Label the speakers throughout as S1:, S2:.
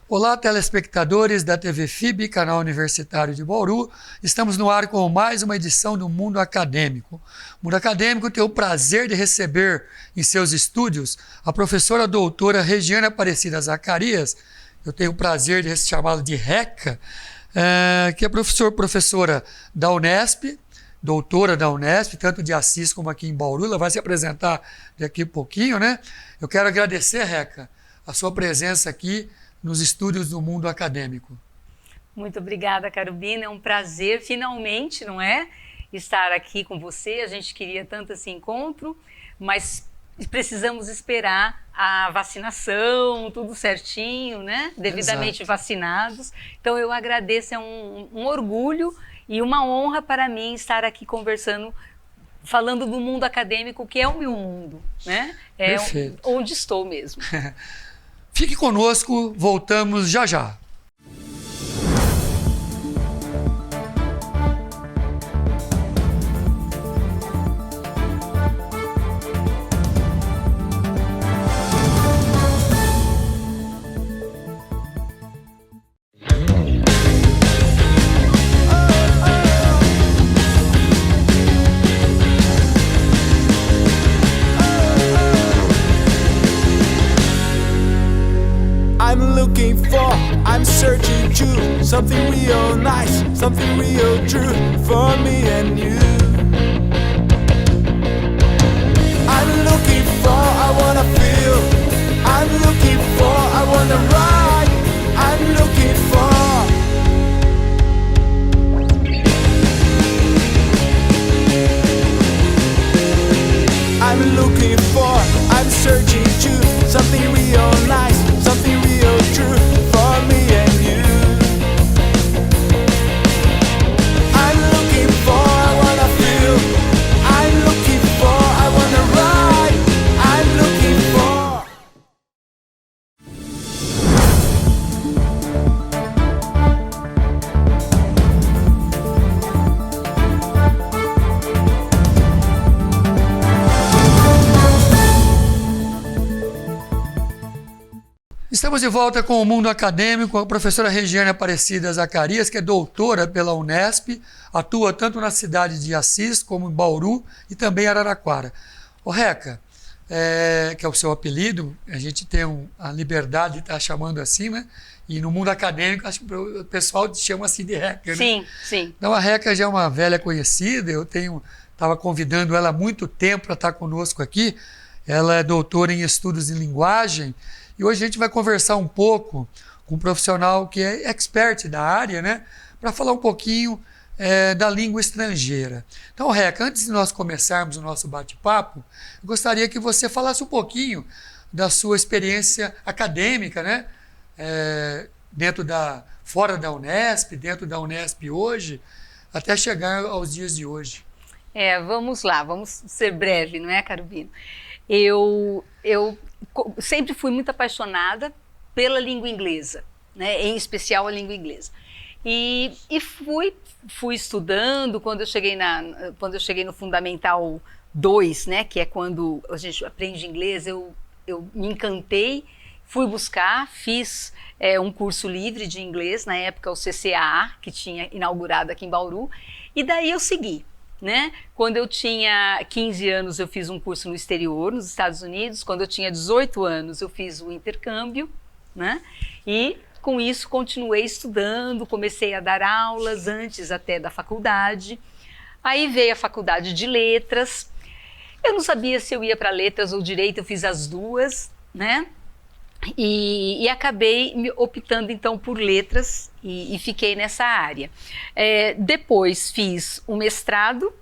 S1: Olá, telespectadores da TV FIB, canal universitário de Bauru. Estamos no ar com mais uma edição do Mundo Acadêmico. O Mundo Acadêmico tem o prazer de receber em seus estúdios a professora doutora Regiane Aparecida Zacarias. Eu tenho o prazer de chamá-la de Reca, que é professora da Unesp, doutora da Unesp, tanto de Assis como aqui em Bauru. Ela vai se apresentar daqui a pouquinho, né? Eu quero agradecer, Reca, a sua presença aqui nos estúdios do Mundo Acadêmico.
S2: Muito obrigada, Carolina. É um prazer, finalmente, não é? Estar aqui com você. A gente queria tanto esse encontro, mas precisamos esperar a vacinação, tudo certinho, né? Devidamente vacinados. Então, eu agradeço, é um orgulho e uma honra para mim estar aqui conversando, falando do mundo acadêmico, que é o meu mundo, né? É
S1: Perfeito.
S2: Onde estou mesmo.
S1: Fique conosco, voltamos já já.
S3: I'm searching to something real nice, something real true for me and you. I'm looking for, I wanna feel. I'm looking for, I wanna ride. I'm looking for. I'm looking for, I'm searching to something real nice, something real true for me and you. I'm looking for, I wanna feel. I'm looking for, I wanna ride. I'm looking for.
S1: Estamos de volta com o Mundo Acadêmico, com a professora Regiane Aparecida Zacarias, que é doutora pela Unesp, atua tanto na cidade de Assis como em Bauru e também em Araraquara. Ô Reca, que é o seu apelido, a gente tem a liberdade de estar chamando assim, né? E no mundo acadêmico, acho que o pessoal te chama assim de Reca, né?
S2: Sim, sim.
S1: Então a Reca já é uma velha conhecida, eu estava convidando ela há muito tempo para estar conosco aqui. Ela é doutora em estudos em linguagem. E hoje a gente vai conversar um pouco com um profissional que é expert da área, né? Para falar um pouquinho da língua estrangeira. Então, Reca, antes de nós começarmos o nosso bate-papo, eu gostaria que você falasse um pouquinho da sua experiência acadêmica, né? Fora da Unesp, dentro da Unesp hoje, até chegar aos dias de hoje.
S2: Vamos lá, vamos ser breve, não é, Carolina? Eu sempre fui muito apaixonada pela língua inglesa, né? Em especial a língua inglesa. E fui estudando. Quando eu cheguei no Fundamental 2, né? Que é quando a gente aprende inglês, eu me encantei, fui buscar, fiz um curso livre de inglês, na época o CCAA, que tinha inaugurado aqui em Bauru, e daí eu segui. Né? Quando eu tinha 15 anos, eu fiz um curso no exterior, nos Estados Unidos. Quando eu tinha 18 anos, eu fiz o intercâmbio, né? E com isso continuei estudando, comecei a dar aulas antes até da faculdade. Aí veio a faculdade de letras. Eu não sabia se eu ia para letras ou direito, eu fiz as duas, né? E acabei optando então por letras e fiquei nessa área. Depois fiz o mestrado,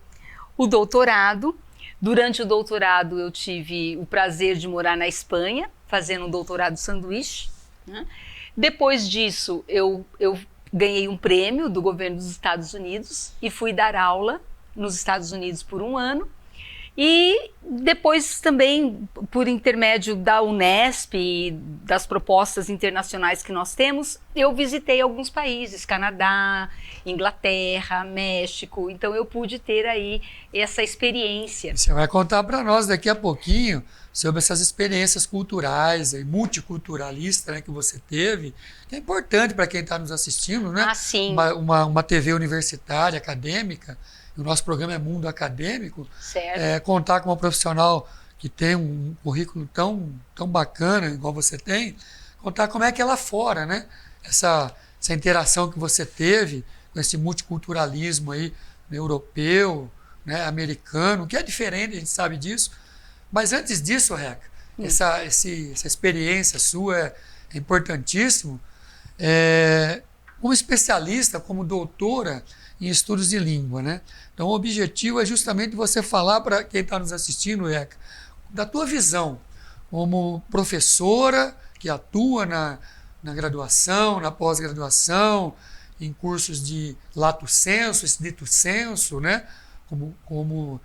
S2: o doutorado. Durante o doutorado eu tive o prazer de morar na Espanha, fazendo um doutorado sanduíche, né? Depois disso eu ganhei um prêmio do governo dos Estados Unidos e fui dar aula nos Estados Unidos por um ano. E depois também, por intermédio da Unesp e das propostas internacionais que nós temos, eu visitei alguns países, Canadá, Inglaterra, México, então eu pude ter aí essa experiência.
S1: Você vai contar para nós daqui a pouquinho sobre essas experiências culturais e multiculturalistas, né, que você teve, que é importante para quem está nos assistindo, né?
S2: Ah, sim.
S1: Uma TV universitária, acadêmica, o nosso programa é Mundo Acadêmico,
S2: Certo.
S1: contar com uma profissional que tem um currículo tão bacana, igual você tem, contar como é que é lá fora, né? Essa interação que você teve com esse multiculturalismo aí, europeu, né, americano, que é diferente, a gente sabe disso. Mas antes disso, Reca, essa experiência sua é importantíssimo. Como especialista, como doutora em estudos de língua, né? Então, o objetivo é justamente você falar para quem está nos assistindo, Reca, da tua visão como professora que atua na graduação, na pós-graduação, em cursos de lato sensu, estrito sensu, né? Como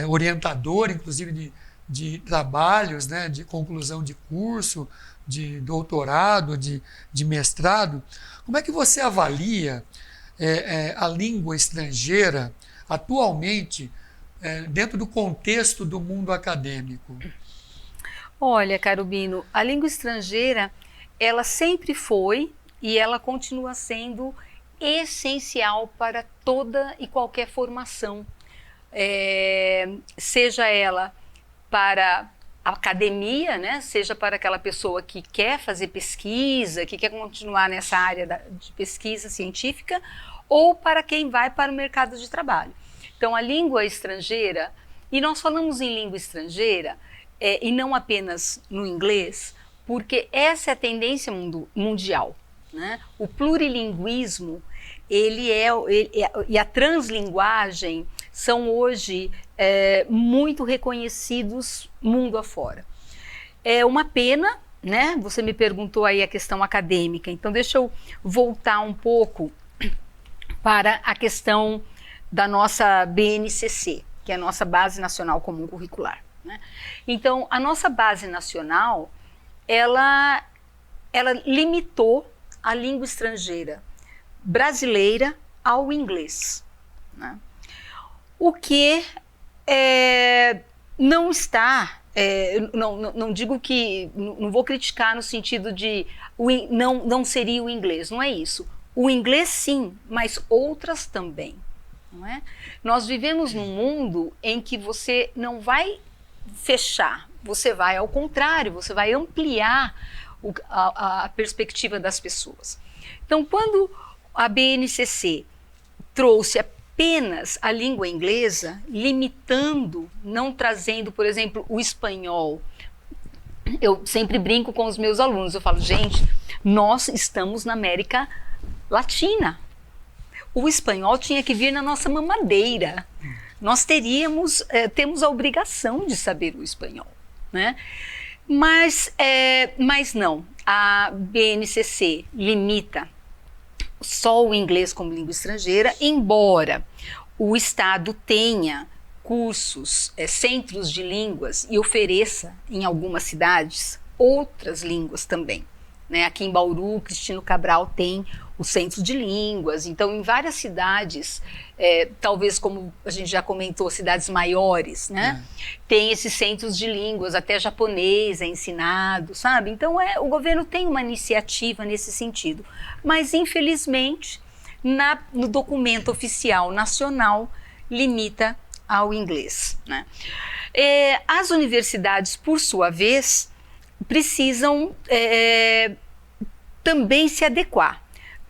S1: orientador, inclusive, de trabalhos, né? De conclusão de curso, de doutorado, de mestrado. Como é que você avalia a língua estrangeira atualmente dentro do contexto do mundo acadêmico?
S2: Olha, Carubino, a língua estrangeira, ela sempre foi e ela continua sendo essencial para toda e qualquer formação, seja ela para a academia, né? Seja para aquela pessoa que quer fazer pesquisa, que quer continuar nessa área de pesquisa científica, ou para quem vai para o mercado de trabalho. Então, a língua estrangeira, e nós falamos em língua estrangeira, e não apenas no inglês, porque essa é a tendência mundial, né? O plurilinguismo, e a translinguagem são hoje muito reconhecidos mundo afora. É uma pena, né? Você me perguntou aí a questão acadêmica, então deixa eu voltar um pouco para a questão da nossa BNCC, que é a nossa Base Nacional Comum Curricular, né? Então, a nossa Base Nacional, ela limitou a língua estrangeira brasileira ao inglês, né? O que não está, não digo que, não vou criticar no sentido de não seria o inglês, não é isso. O inglês sim, mas outras também, não é? Nós vivemos num mundo em que você não vai fechar, você vai ao contrário, você vai ampliar a perspectiva das pessoas. Então, quando a BNCC trouxe apenas a língua inglesa, limitando, não trazendo, por exemplo, o espanhol. Eu sempre brinco com os meus alunos, eu falo, gente, nós estamos na América Latina. O espanhol tinha que vir na nossa mamadeira. Nós temos a obrigação de saber o espanhol, né? Mas não, a BNCC limita só o inglês como língua estrangeira, embora o Estado tenha cursos, centros de línguas e ofereça em algumas cidades outras línguas também, né? Aqui em Bauru, Cristino Cabral tem o centro de línguas, então em várias cidades, talvez como a gente já comentou, cidades maiores, né? Tem esses centros de línguas, até japonês é ensinado, sabe? Então o governo tem uma iniciativa nesse sentido, mas infelizmente no documento oficial nacional limita ao inglês, né? As universidades, por sua vez, precisam também se adequar.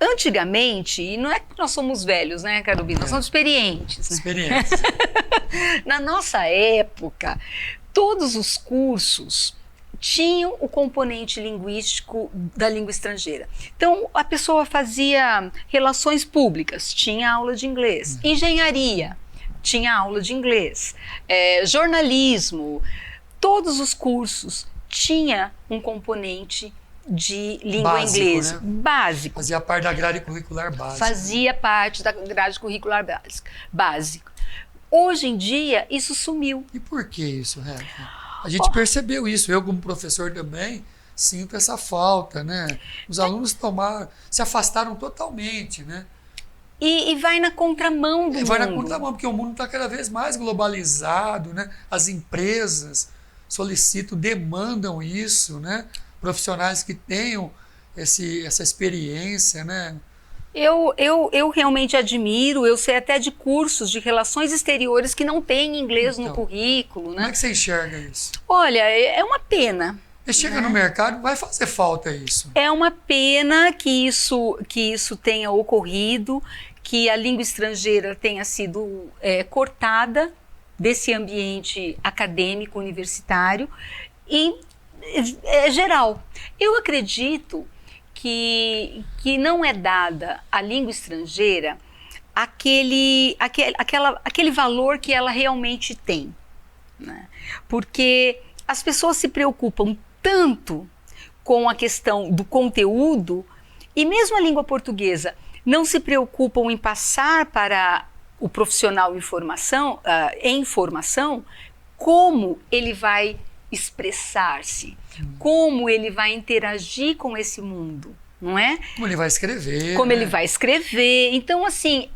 S2: Antigamente, e não é que nós somos velhos, né, Carubino? Nós somos experientes. Né?
S1: Experientes.
S2: Na nossa época, todos os cursos tinham o componente linguístico da língua estrangeira. Então, a pessoa fazia relações públicas, tinha aula de inglês. Engenharia, tinha aula de inglês. Jornalismo, todos os cursos tinha um componente de língua inglesa,
S1: né?
S2: Básico.
S1: Fazia parte da grade curricular básica.
S2: Fazia parte da grade curricular básica. Hoje em dia, isso sumiu.
S1: E por que isso, Reca? A gente percebeu isso. Eu, como professor também, sinto essa falta, né? Os alunos se afastaram totalmente, né?
S2: E vai na contramão do mundo.
S1: Vai na contramão, porque o mundo está cada vez mais globalizado, né? As empresas solicitam, demandam isso, né? Profissionais que tenham essa experiência, né?
S2: Eu realmente admiro, eu sei até de cursos de relações exteriores que não tem inglês no currículo, né?
S1: Como é que você enxerga isso?
S2: Olha, é uma pena.
S1: Você chega no mercado, vai fazer falta isso.
S2: É uma pena que isso tenha ocorrido, que a língua estrangeira tenha sido cortada desse ambiente acadêmico, universitário, e é geral. Eu acredito que não é dada à língua estrangeira aquele valor que ela realmente tem, né? Porque as pessoas se preocupam tanto com a questão do conteúdo, e mesmo a língua portuguesa não se preocupam em passar para o profissional em formação como ele vai expressar-se, como ele vai interagir com esse mundo, não é?
S1: Como ele vai escrever.
S2: Como
S1: né?
S2: ele vai escrever. Então, assim,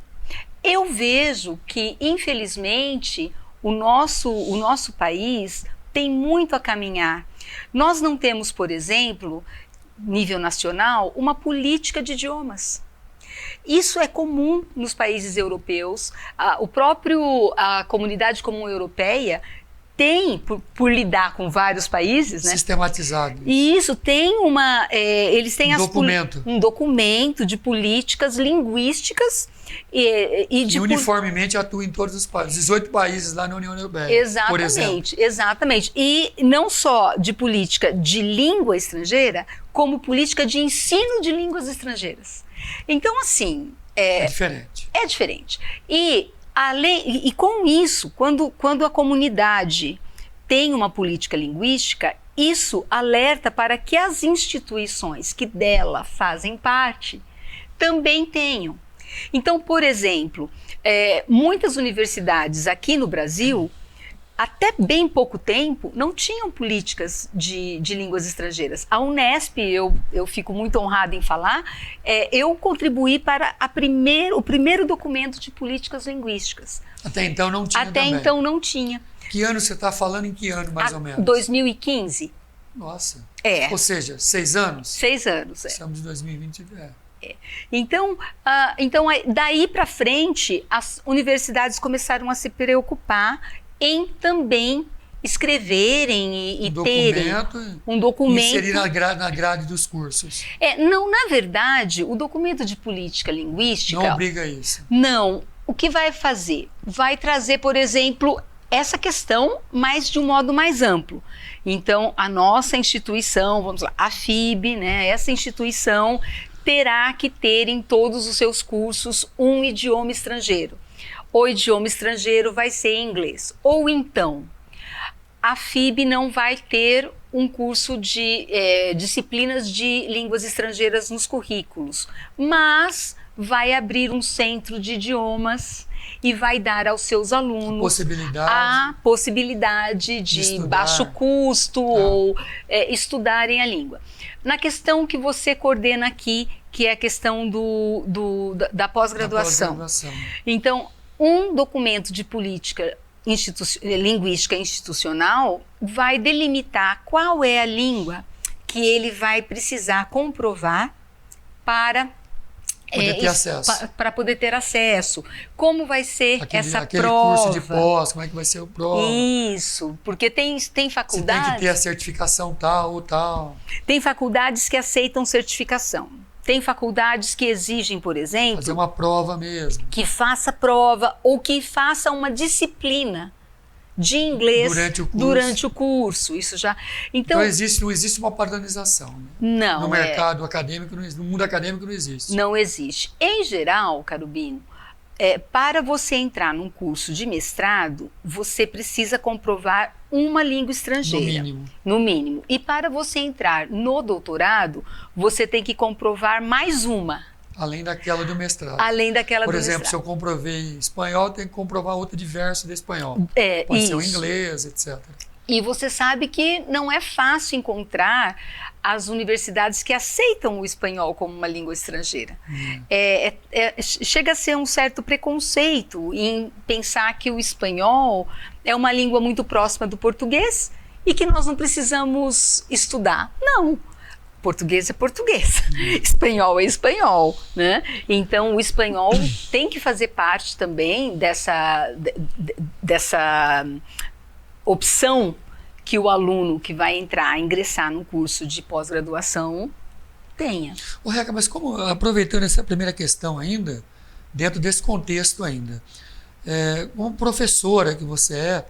S2: eu vejo que, infelizmente, o nosso país tem muito a caminhar. Nós não temos, por exemplo, nível nacional, uma política de idiomas. Isso é comum nos países europeus. A Comunidade Comum Europeia tem, por lidar com vários países, né?
S1: Sistematizado.
S2: E isso tem eles têm um documento de políticas linguísticas
S1: e uniformemente atua em todos os países, 18 países lá na União Europeia, por exemplo.
S2: Exatamente. E não só de política de língua estrangeira, como política de ensino de línguas estrangeiras. Então, assim...
S1: É diferente.
S2: É diferente. E com isso, quando a comunidade tem uma política linguística, isso alerta para que as instituições que dela fazem parte também tenham. Então, por exemplo, muitas universidades aqui no Brasil, até bem pouco tempo, não tinham políticas de línguas estrangeiras. A Unesp, eu fico muito honrada em falar, eu contribuí para o primeiro documento de políticas linguísticas.
S1: Até então não tinha
S2: Até
S1: também.
S2: então não tinha.
S1: Que ano você está falando? Em que ano, mais ou menos?
S2: 2015.
S1: Nossa.
S2: É.
S1: Ou seja, 6 anos?
S2: 6 anos,
S1: Estamos em 2020.
S2: Então, daí para frente, as universidades começaram a se preocupar em também escreverem e terem um documento.
S1: Inserir na grade dos cursos.
S2: Não, na verdade, o documento de política linguística...
S1: Não obriga isso.
S2: Não. O que vai fazer? Vai trazer, por exemplo, essa questão, mas de um modo mais amplo. Então, a nossa instituição, vamos lá, a FIB, né, essa instituição terá que ter em todos os seus cursos um idioma estrangeiro. O idioma estrangeiro vai ser em inglês. Ou então, a FIB não vai ter um curso de disciplinas de línguas estrangeiras nos currículos, mas vai abrir um centro de idiomas e vai dar aos seus alunos a possibilidade de baixo custo ou estudarem a língua. Na questão que você coordena aqui, que é a questão da pós-graduação. Então, um documento de política linguística institucional vai delimitar qual é a língua que ele vai precisar comprovar para poder ter acesso. Como vai ser essa
S1: aquele
S2: prova?
S1: Curso de pós, como é que vai ser a prova?
S2: Isso, porque tem faculdades...
S1: Você tem que ter a certificação tal ou tal.
S2: Tem faculdades que aceitam certificação. Tem faculdades que exigem, por exemplo...
S1: Fazer uma prova mesmo.
S2: Que faça prova ou que faça uma disciplina de inglês durante o curso. Isso já... Então
S1: não existe uma padronização. Né?
S2: Não.
S1: No mercado acadêmico, no mundo acadêmico não existe.
S2: Não existe. Em geral, Carubino, para você entrar num curso de mestrado, você precisa comprovar uma língua estrangeira. No mínimo. E para você entrar no doutorado, você tem que comprovar mais uma
S1: Além daquela do mestrado.
S2: Além daquela
S1: Por
S2: do
S1: exemplo,
S2: mestrado.
S1: se eu comprovei espanhol, tem que comprovar outro diverso de espanhol. Pode ser o inglês, etc.
S2: E você sabe que não é fácil encontrar as universidades que aceitam o espanhol como uma língua estrangeira. Chega a ser um certo preconceito em pensar que o espanhol é uma língua muito próxima do português e que nós não precisamos estudar. Não. Português é português, espanhol é espanhol, né? Então o espanhol tem que fazer parte também dessa opção que o aluno que vai ingressar no curso de pós-graduação tenha.
S1: Ô, Reca, mas aproveitando essa primeira questão ainda, dentro desse contexto ainda, como professora que você é,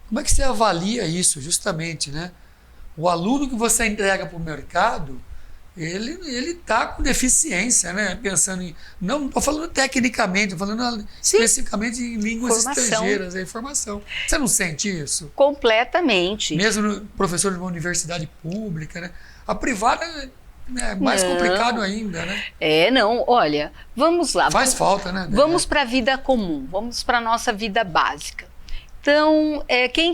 S1: como é que você avalia isso justamente, né? O aluno que você entrega para o mercado, ele está com deficiência, né? Pensando em... Não estou falando tecnicamente, estou falando especificamente em línguas estrangeiras, informação. Você não sente isso?
S2: Completamente.
S1: Mesmo professor de uma universidade pública, né? A privada é mais complicado ainda, né?
S2: Não, olha, vamos lá.
S1: Faz falta, né?
S2: Vamos para a vida comum, vamos para a nossa vida básica. Então, quem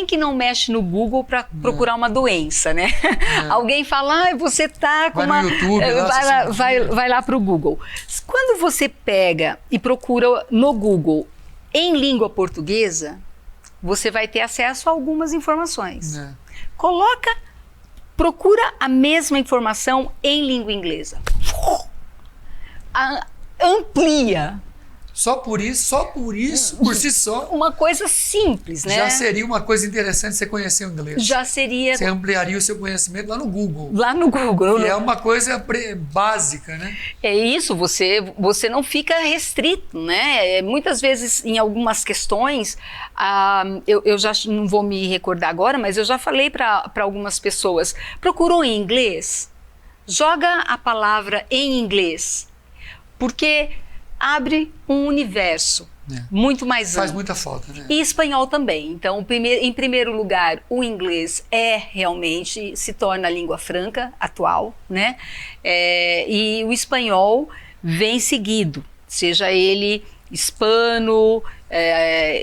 S2: que não mexe no Google para procurar uma doença, né? Alguém fala, você tá com
S1: vai no YouTube,
S2: vai lá para o Google. Quando você pega e procura no Google em língua portuguesa, você vai ter acesso a algumas informações. Procura a mesma informação em língua inglesa. Amplia.
S1: Só por isso, por si só.
S2: Uma coisa simples, né?
S1: Já seria uma coisa interessante você conhecer o inglês.
S2: Já seria.
S1: Você ampliaria o seu conhecimento lá no Google.
S2: Lá no Google.
S1: E é uma coisa básica, né?
S2: É isso, você não fica restrito, né? Muitas vezes, em algumas questões, eu já não vou me recordar agora, mas eu já falei para algumas pessoas, procurou em inglês? Joga a palavra em inglês, porque abre um universo muito mais amplo.
S1: Faz muita falta, né?
S2: E espanhol também. Então, em primeiro lugar, o inglês realmente se torna a língua franca atual, né? E o espanhol vem seguido, seja ele hispano,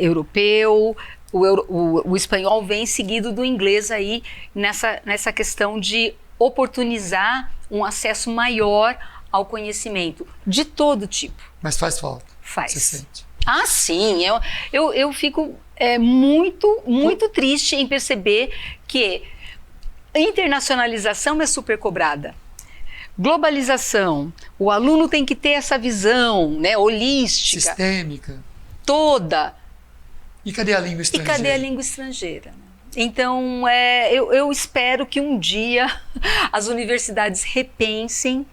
S2: europeu, o espanhol vem seguido do inglês aí nessa questão de oportunizar um acesso maior ao conhecimento de todo tipo.
S1: Mas faz falta.
S2: Faz.
S1: Você sente.
S2: Ah, sim. Eu fico muito triste em perceber que a internacionalização é super cobrada. Globalização. O aluno tem que ter essa visão, né, holística.
S1: Sistêmica.
S2: Toda.
S1: E cadê a língua estrangeira?
S2: E cadê a língua estrangeira? Então, eu espero que um dia as universidades repensem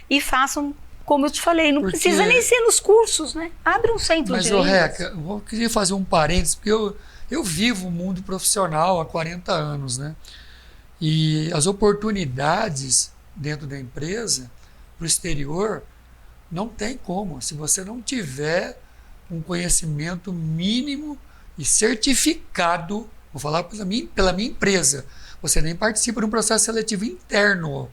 S2: e façam, como eu te falei, não precisa nem ser nos cursos, né? Abre um centro de línguas. Mas,
S1: Reca, eu queria fazer um parênteses, porque eu vivo o mundo profissional há 40 anos, né? E as oportunidades dentro da empresa, para o exterior, não tem como. Se você não tiver um conhecimento mínimo e certificado, vou falar pela minha empresa, você nem participa de um processo seletivo interno.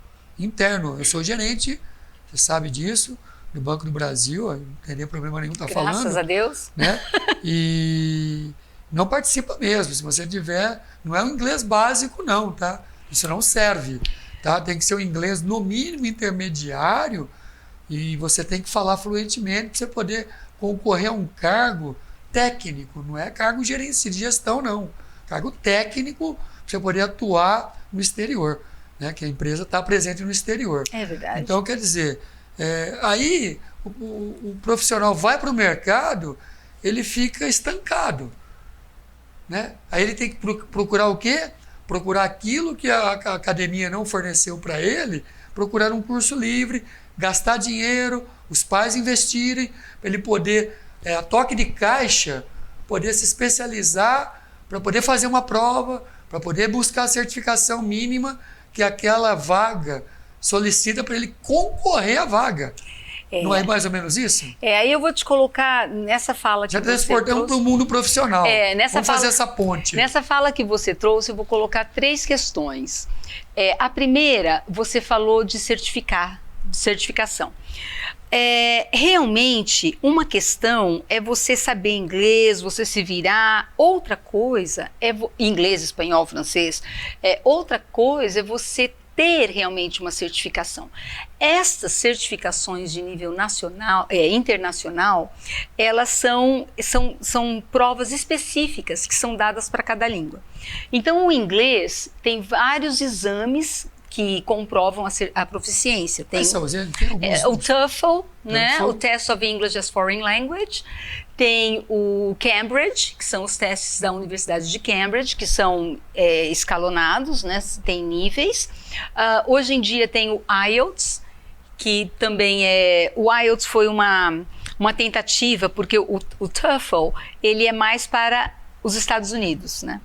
S1: Eu sou gerente, você sabe disso, do Banco do Brasil, não teria problema nenhum estar falando.
S2: Graças a Deus.
S1: Né? E não participa mesmo. Se você tiver, não é o inglês básico não, tá? Isso não serve, tá? Tem que ser o inglês no mínimo intermediário e você tem que falar fluentemente para você poder concorrer a um cargo técnico, não é cargo de gestão não, cargo técnico para você poder atuar no exterior. Né, que a empresa está presente no exterior.
S2: É verdade.
S1: Então, quer dizer, aí o profissional vai para o mercado, ele fica estancado. Né? Aí ele tem que procurar o quê? Procurar aquilo que a academia não forneceu para ele, procurar um curso livre, gastar dinheiro, os pais investirem, para ele poder, a toque de caixa, poder se especializar, para poder fazer uma prova, para poder buscar a certificação mínima que aquela vaga solicita para ele concorrer à vaga. Não é mais ou menos isso?
S2: Aí eu vou te colocar nessa fala que
S1: já
S2: você
S1: transportamos para o mundo profissional. Vamos fazer essa ponte.
S2: Nessa fala que você trouxe, eu vou colocar 3 questões. A primeira, você falou de certificar, certificação. Realmente, uma questão é você saber inglês, você se virar. Outra coisa é inglês, espanhol, francês. Outra coisa é você ter realmente uma certificação. Estas certificações de nível nacional, internacional, elas são provas específicas que são dadas para cada língua. Então, o inglês tem vários exames que comprovam a proficiência. Tem o TOEFL, né? O Test of English as Foreign Language. Tem o Cambridge, que são os testes da Universidade de Cambridge, que são escalonados, né? Tem níveis. Hoje em dia tem o IELTS, que também o IELTS foi uma tentativa, porque o TOEFL, ele é mais para os Estados Unidos, né?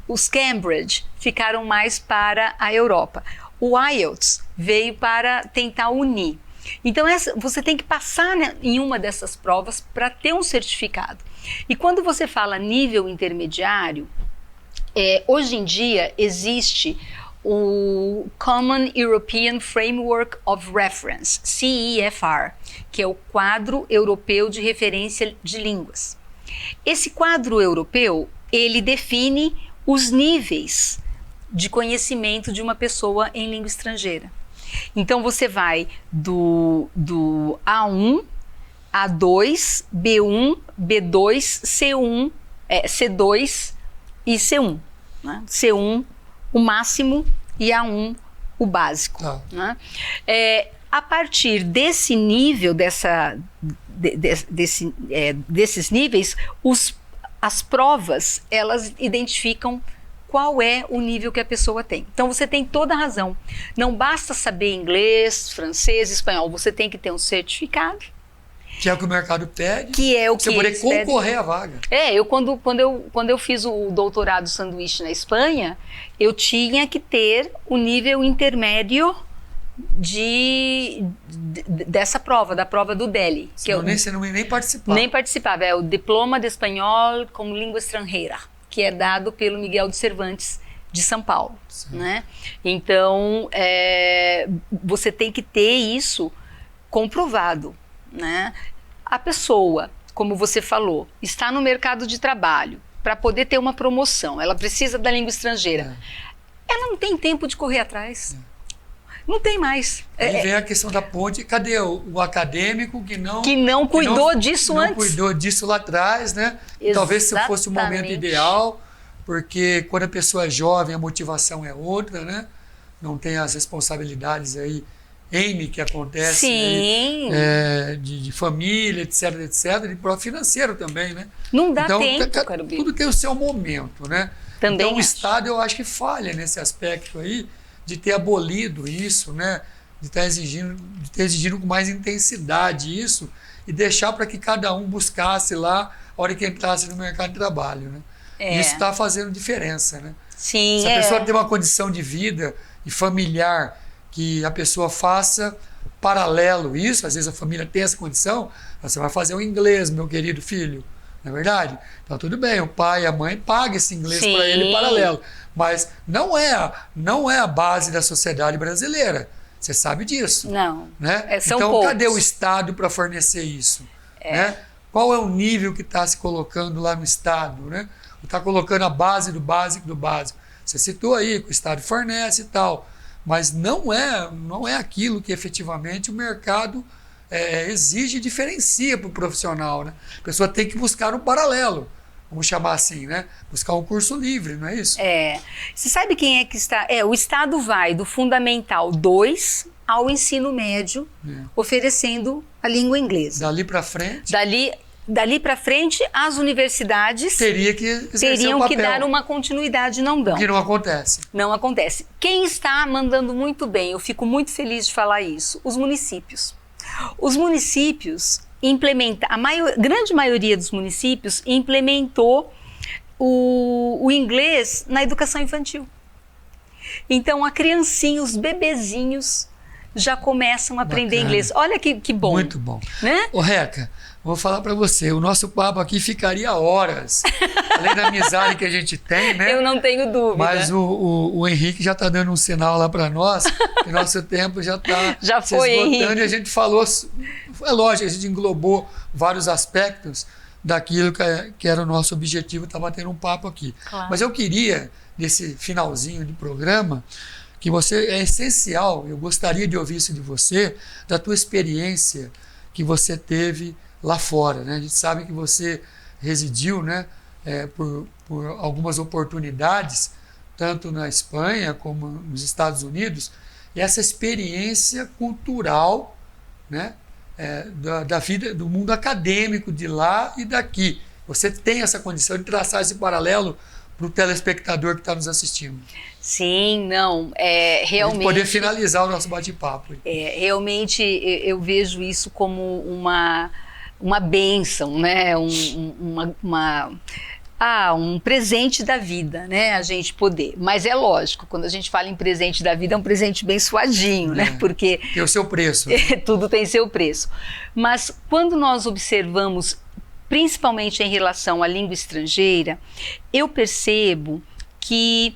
S2: Os Cambridge ficaram mais para a Europa. O IELTS veio para tentar unir. Então, você tem que passar, né, em uma dessas provas para ter um certificado. E quando você fala nível intermediário, hoje em dia existe o Common European Framework of Reference, CEFR, que é o Quadro Europeu de Referência de Línguas. Esse quadro europeu, ele define os níveis de conhecimento de uma pessoa em língua estrangeira. Então, você vai do A1, A2, B1, B2, C1, C2 e C1. Né? C1, o máximo, e A1, o básico. Né? A partir desse nível, desses níveis, as provas, elas identificam qual é o nível que a pessoa tem. Então, você tem toda a razão. Não basta saber inglês, francês, espanhol. Você tem que ter um certificado.
S1: Que é o que o mercado pede.
S2: Que é o que
S1: você poder concorrer à vaga.
S2: Quando eu fiz o doutorado sanduíche na Espanha, eu tinha que ter o nível intermédio dessa prova, da prova do DELI.
S1: Você não ia nem participar.
S2: Nem participava. É o Diploma de Espanhol como Língua Estrangeira, que é dado pelo Miguel de Cervantes de São Paulo. Né? Então, você tem que ter isso comprovado. Né? A pessoa, como você falou, está no mercado de trabalho para poder ter uma promoção, ela precisa da língua estrangeira. Ela não tem tempo de correr atrás. Não tem mais.
S1: Aí vem a questão da ponte. Cadê o acadêmico que não
S2: cuidou disso antes?
S1: Não cuidou disso lá atrás, né? Talvez se fosse o momento ideal, porque quando a pessoa é jovem, a motivação é outra, né? Não tem as responsabilidades aí, N que acontece aí, de família, etc, de prova financeiro também, né?
S2: Não dá
S1: então,
S2: tempo,
S1: tudo tem o seu momento, né?
S2: Também
S1: então o Estado, eu acho que falha nesse aspecto aí, de ter abolido isso, né? De ter exigindo com mais intensidade isso e deixar para que cada um buscasse lá a hora que entrasse no mercado de trabalho, né? Isso está fazendo diferença, né?
S2: Sim,
S1: se a pessoa tem uma condição de vida e familiar que a pessoa faça paralelo isso, às vezes a família tem essa condição, você vai fazer o inglês, meu querido filho, não é verdade? Então tudo bem, o pai e a mãe pagam esse inglês para ele paralelo, mas não é a base da sociedade brasileira. Você sabe disso.
S2: Não.
S1: Né?
S2: São
S1: então,
S2: poucos.
S1: cadê o Estado para fornecer isso? Né? Qual é o nível que está se colocando lá no Estado? Né? Está colocando a base do básico do básico. Você citou aí que o Estado fornece e tal, mas não é aquilo que efetivamente o mercado exige e diferencia para o profissional. Né? A pessoa tem que buscar um paralelo. Vamos chamar assim, né? Buscar um curso livre, não é isso?
S2: Você sabe quem é que está... o Estado vai do Fundamental 2 ao ensino médio, oferecendo a língua inglesa.
S1: Dali para frente?
S2: Dali para frente, as universidades teriam que dar uma continuidade, não dão.
S1: Que não acontece.
S2: Não acontece. Quem está mandando muito bem, eu fico muito feliz de falar isso, os municípios. Os municípios grande maioria dos municípios implementou o inglês na educação infantil. Então, a criancinha, os bebezinhos, já começam a aprender
S1: Bacana.
S2: inglês. Olha que bom.
S1: Muito bom.
S2: Né?
S1: Ô, Reca, vou falar para você, o nosso papo aqui ficaria horas. Além da amizade que a gente tem, né?
S2: Eu não tenho dúvida.
S1: Mas o Henrique já está dando um sinal lá para nós, que nosso tempo já está
S2: Já
S1: se
S2: foi,
S1: esgotando.
S2: Henrique.
S1: E a gente falou, é lógico, a gente englobou vários aspectos daquilo que era o nosso objetivo, está batendo um papo aqui.
S2: Claro.
S1: Mas eu queria, nesse finalzinho de programa, que você, é essencial, eu gostaria de ouvir isso de você, da tua experiência que você teve lá fora, né? A gente sabe que você residiu, né, por algumas oportunidades, tanto na Espanha como nos Estados Unidos, e essa experiência cultural, né, da vida, do mundo acadêmico de lá e daqui. Você tem essa condição de traçar esse paralelo para o telespectador que está nos assistindo.
S2: Sim, não, realmente...
S1: Para poder finalizar o nosso bate-papo.
S2: Realmente eu vejo isso como uma bênção, né? Um presente da vida, né? A gente poder. Mas é lógico, quando a gente fala em presente da vida, é um presente bem suadinho, né? Porque
S1: tem o seu preço. Né?
S2: Tudo tem seu preço. Mas quando nós observamos, principalmente em relação à língua estrangeira, eu percebo que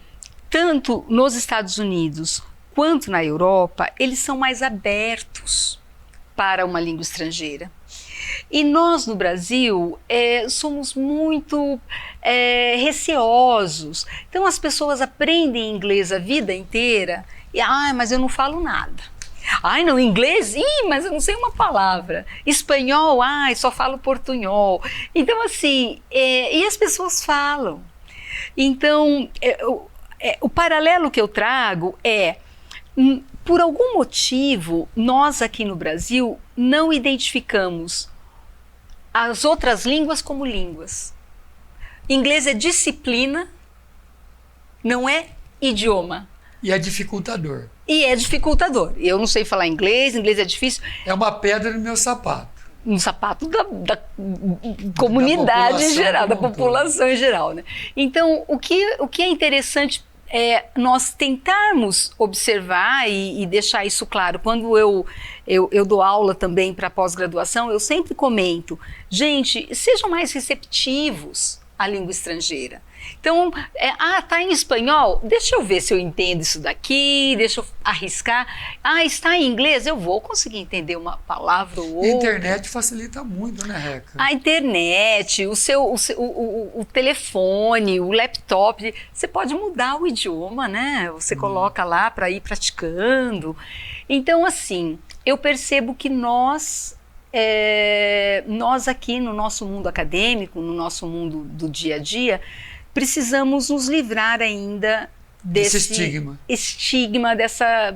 S2: tanto nos Estados Unidos quanto na Europa, eles são mais abertos para uma língua estrangeira. E nós, no Brasil, somos muito receosos. Então, as pessoas aprendem inglês a vida inteira e, mas eu não falo nada. Ai, não, inglês? Ih, mas eu não sei uma palavra. Espanhol? Só falo portunhol. Então, assim, e as pessoas falam. Então, o paralelo que eu trago por algum motivo, nós aqui no Brasil não identificamos as outras línguas como línguas. Inglês é disciplina, não é idioma.
S1: E é dificultador.
S2: E é dificultador. Eu não sei falar inglês é difícil.
S1: É uma pedra no meu sapato.
S2: No sapato da comunidade em geral, da população em geral. Né? Então, o que é interessante é nós tentarmos observar e deixar isso claro. Quando eu dou aula também para pós-graduação, eu sempre comento, gente, sejam mais receptivos à língua estrangeira. Então, tá em espanhol? Deixa eu ver se eu entendo isso daqui, deixa eu arriscar. Está em inglês? Eu vou conseguir entender uma palavra ou outra.
S1: A internet facilita muito, né, Reca?
S2: A internet, o telefone, o laptop, você pode mudar o idioma, né? Você coloca lá para ir praticando. Então, assim, eu percebo que nós aqui no nosso mundo acadêmico, no nosso mundo do dia a dia, precisamos nos livrar ainda desse estigma,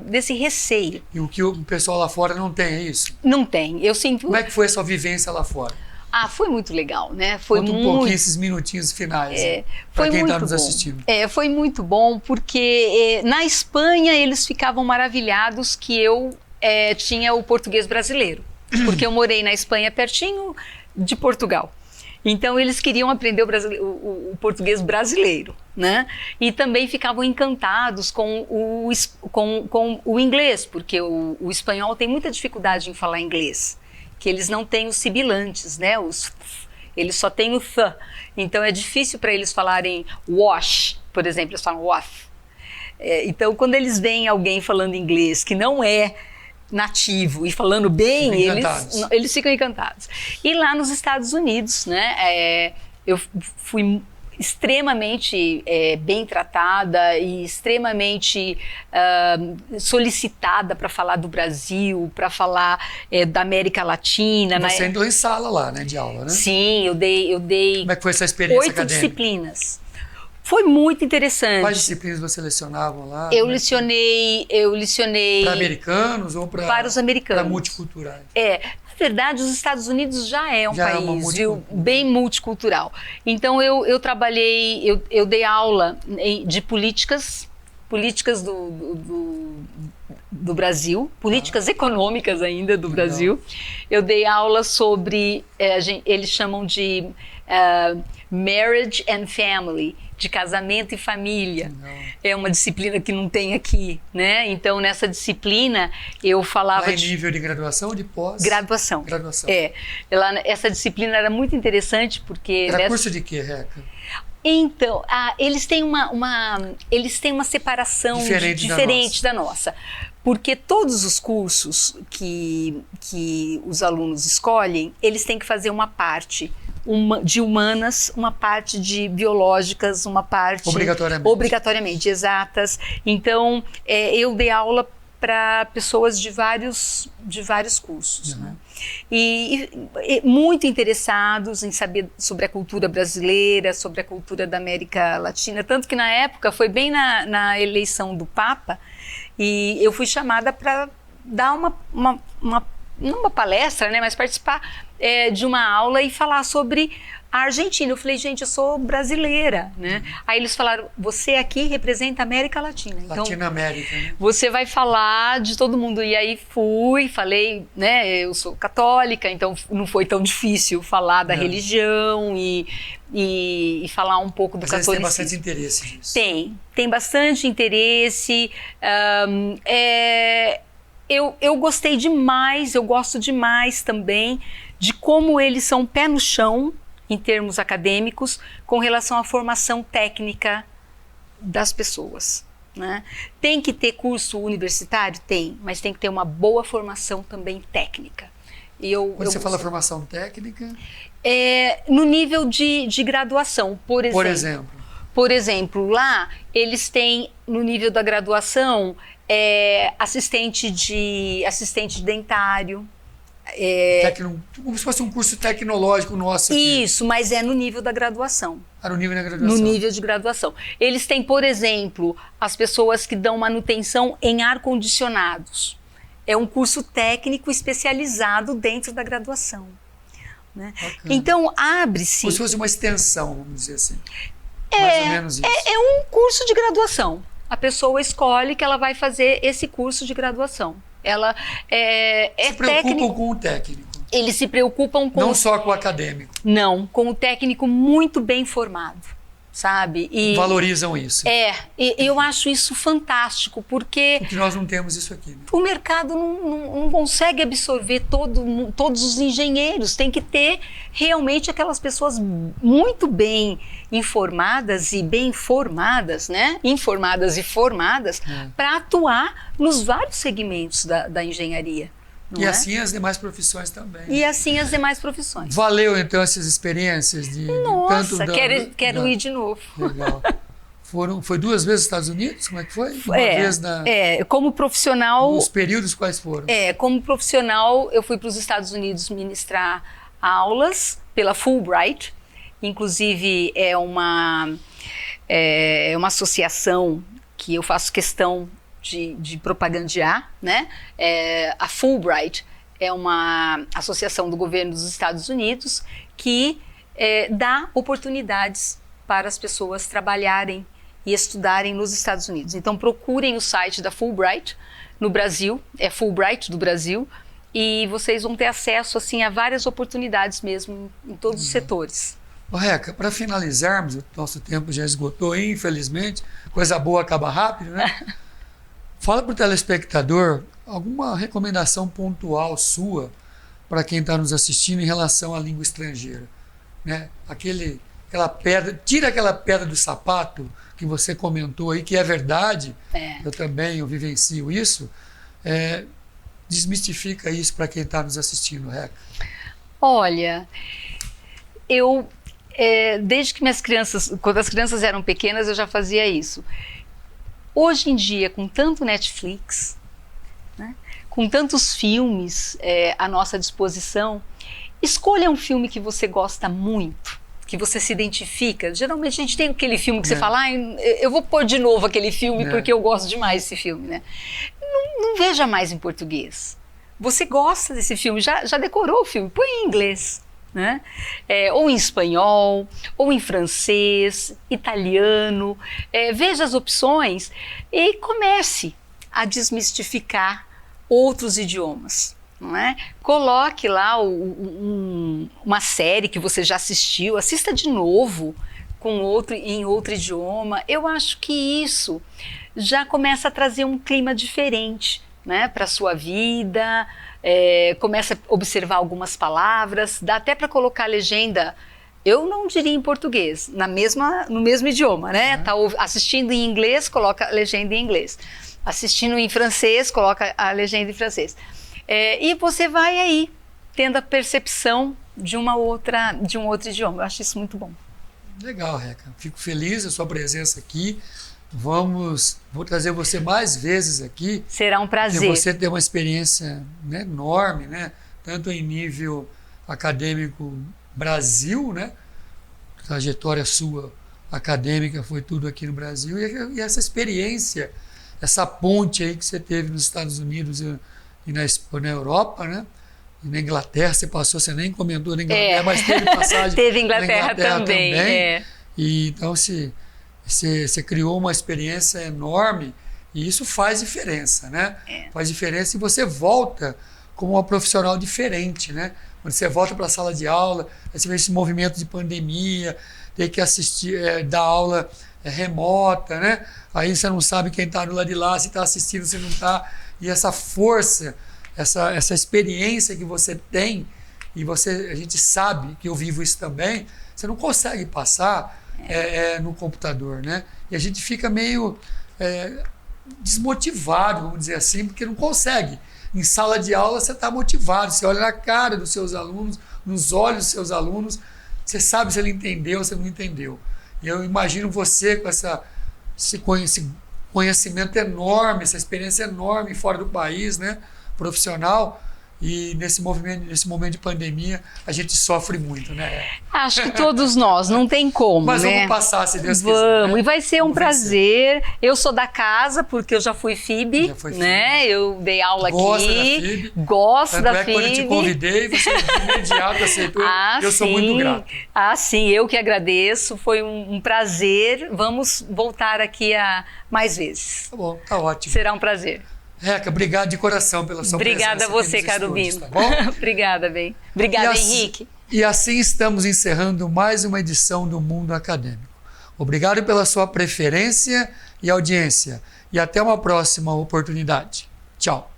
S2: desse receio.
S1: E o que o pessoal lá fora não tem, é isso?
S2: Não tem. Eu sinto...
S1: Como é que foi a sua vivência lá fora?
S2: Foi muito legal, né?
S1: Conta um pouquinho esses minutinhos finais, para quem está nos assistindo.
S2: Foi muito bom, porque na Espanha eles ficavam maravilhados que eu tinha o português brasileiro, porque eu morei na Espanha pertinho de Portugal. Então, eles queriam aprender o português brasileiro, né? E também ficavam encantados com o inglês, porque o espanhol tem muita dificuldade em falar inglês, que eles não têm os sibilantes, né? Eles só têm o th. Então, é difícil para eles falarem wash, por exemplo, eles falam wath. Então, quando eles veem alguém falando inglês que não é nativo e falando bem, eles ficam encantados. E lá nos Estados Unidos, né, eu fui extremamente bem tratada e extremamente solicitada para falar do Brasil, para falar da América Latina.
S1: Você entrou em sala lá, né, de aula, né?
S2: Sim, eu dei
S1: Como é que foi essa experiência
S2: 8
S1: acadêmica?
S2: Disciplinas. Foi muito interessante.
S1: Quais disciplinas você lecionava lá?
S2: Eu licionei... Para
S1: americanos ou para
S2: os americanos.
S1: Para multiculturais?
S2: Na verdade, os Estados Unidos já é um país bem multicultural. Então, eu trabalhei, eu dei aula de políticas políticas do Brasil, políticas econômicas ainda do Brasil. Eu dei aula sobre, eles chamam de Marriage and Family, de casamento e família. É uma disciplina que não tem aqui, né? Então, nessa disciplina, eu falava...
S1: Lá em nível de graduação ou de pós?
S2: Graduação.
S1: Graduação.
S2: Essa disciplina era muito interessante porque...
S1: Era curso de quê, Reca?
S2: Então, eles têm eles têm uma separação diferente da nossa. Porque todos os cursos que os alunos escolhem, eles têm que fazer uma parte de humanas, uma parte de biológicas, uma parte... Obrigatoriamente, exatas. Então, eu dei aula para pessoas de vários cursos, né? E muito interessados em saber sobre a cultura brasileira, sobre a cultura da América Latina, tanto que na época, foi bem na eleição do Papa, e eu fui chamada para dar não uma palestra, né, mas participar de uma aula e falar sobre a Argentina. Eu falei, gente, eu sou brasileira, né? Aí eles falaram, você aqui representa a América Latina. Então,
S1: Latinoamérica, né?
S2: Você vai falar de todo mundo. E aí falei, né? Eu sou católica, então não foi tão difícil falar da religião e falar um pouco do catolicismo.
S1: Tem bastante interesse nisso.
S2: Tem bastante interesse. Eu gostei demais, eu gosto demais também de como eles são pé no chão em termos acadêmicos com relação à formação técnica das pessoas, né? Tem que ter curso universitário? Tem, mas tem que ter uma boa formação também técnica.
S1: Quando você fala formação técnica?
S2: No nível de graduação, por exemplo. Por exemplo, lá eles têm, no nível da graduação, assistente dentário.
S1: Como se fosse um curso tecnológico nosso aqui.
S2: Isso, mas no nível da graduação.
S1: No nível da graduação.
S2: No nível de graduação. Eles têm, por exemplo, as pessoas que dão manutenção em ar-condicionados. É um curso técnico especializado dentro da graduação, né? Então, abre-se...
S1: Como se fosse uma extensão, vamos dizer assim. Mais ou menos isso.
S2: É um curso de graduação. A pessoa escolhe que ela vai fazer esse curso de graduação. Ela
S1: se preocupam com o técnico.
S2: Eles se preocupam com...
S1: Não só com o acadêmico.
S2: Não, com o técnico muito bem formado, sabe? E
S1: valorizam isso.
S2: Eu acho isso fantástico, porque
S1: nós não temos isso aqui, né?
S2: O mercado não consegue absorver todos os engenheiros. Tem que ter realmente aquelas pessoas muito bem informadas e bem formadas, né? Informadas e formadas, para atuar nos vários segmentos da engenharia.
S1: E assim as demais profissões também.
S2: E assim as demais profissões.
S1: Valeu, então, essas experiências de
S2: Nossa, quero ir de novo.
S1: Legal. Foi 2 vezes nos Estados Unidos? Como é que foi? Uma vez
S2: como profissional...
S1: Os períodos quais foram?
S2: Como profissional, eu fui para os Estados Unidos ministrar aulas pela Fulbright. Inclusive, é uma associação que eu faço questão de propagandear, né? A Fulbright é uma associação do governo dos Estados Unidos que dá oportunidades para as pessoas trabalharem e estudarem nos Estados Unidos. Então, procurem o site da Fulbright no Brasil, é Fulbright do Brasil, e vocês vão ter acesso assim, a várias oportunidades mesmo em todos os setores.
S1: Reca, para finalizarmos, o nosso tempo já esgotou, infelizmente, coisa boa acaba rápido, né? Fala para o telespectador alguma recomendação pontual sua para quem está nos assistindo em relação à língua estrangeira, né? Aquela pedra, tira aquela pedra do sapato que você comentou aí, que é verdade, eu vivencio isso, desmistifica isso para quem está nos assistindo, Reca.
S2: Olha, desde que quando as crianças eram pequenas, eu já fazia isso. Hoje em dia, com tanto Netflix, né, com tantos filmes à nossa disposição, escolha um filme que você gosta muito, que você se identifica. Geralmente a gente tem aquele filme que você fala, eu vou pôr de novo aquele filme porque eu gosto demais desse filme, né? Não veja mais em português. Você gosta desse filme, já decorou o filme, põe em inglês, né? Ou em espanhol, ou em francês, italiano. Veja as opções e comece a desmistificar outros idiomas. Não é? Coloque lá uma série que você já assistiu, assista de novo em outro idioma. Eu acho que isso já começa a trazer um clima diferente, né, para a sua vida. Começa a observar algumas palavras, dá até para colocar a legenda, eu não diria em português, no mesmo idioma, né? Tá assistindo em inglês, coloca a legenda em inglês. Assistindo em francês, coloca a legenda em francês. E você vai aí tendo a percepção de um outro idioma. Eu acho isso muito bom.
S1: Legal, Reca. Fico feliz da sua presença aqui. Vou trazer você mais vezes aqui.
S2: Será um prazer.
S1: Porque você tem uma experiência, né, enorme, né? Tanto em nível acadêmico Brasil, né? Trajetória sua acadêmica foi tudo aqui no Brasil. E essa experiência, essa ponte aí que você teve nos Estados Unidos e na Europa, né? E na Inglaterra, você nem comentou na Inglaterra, mas teve passagem
S2: teve Inglaterra
S1: na Inglaterra também.
S2: É.
S1: E então, você criou uma experiência enorme e isso faz diferença, né? Faz diferença e você volta como uma profissional diferente, né? Quando você volta para a sala de aula, aí você vê esse movimento de pandemia, ter que assistir, dar aula remota, né? Aí você não sabe quem está do lado de lá, se está assistindo, se não está. E essa força, essa experiência que você tem, e a gente sabe que eu vivo isso também, você não consegue passar no computador, né? E a gente fica meio desmotivado, vamos dizer assim, porque não consegue. Em sala de aula você está motivado, você olha na cara dos seus alunos, nos olhos dos seus alunos, você sabe se ele entendeu ou se não entendeu. E eu imagino você com esse conhecimento enorme, essa experiência enorme fora do país, né? Profissional. E nesse momento de pandemia, a gente sofre muito, né?
S2: Acho que todos nós, não tem como,
S1: Mas
S2: né?
S1: vamos passar, se Deus quiser.
S2: Vamos,
S1: né?
S2: e vai ser um prazer. Eu sou da casa, porque eu já fui FIB, né? Eu dei aula
S1: Gosta
S2: aqui.
S1: da FIB.
S2: Gosto da FIB.
S1: Quando eu te convidei, você de imediato aceitou. Eu sou muito grato.
S2: Sim, eu que agradeço. Foi um prazer. Vamos voltar aqui mais vezes.
S1: Tá bom, tá ótimo.
S2: Será um prazer.
S1: Reca, obrigado de coração pela sua presença.
S2: Obrigada a você, Carubino.
S1: Tá bom?
S2: Obrigada, bem. Obrigada, Henrique.
S1: E assim estamos encerrando mais uma edição do Mundo Acadêmico. Obrigado pela sua preferência e audiência. E até uma próxima oportunidade. Tchau.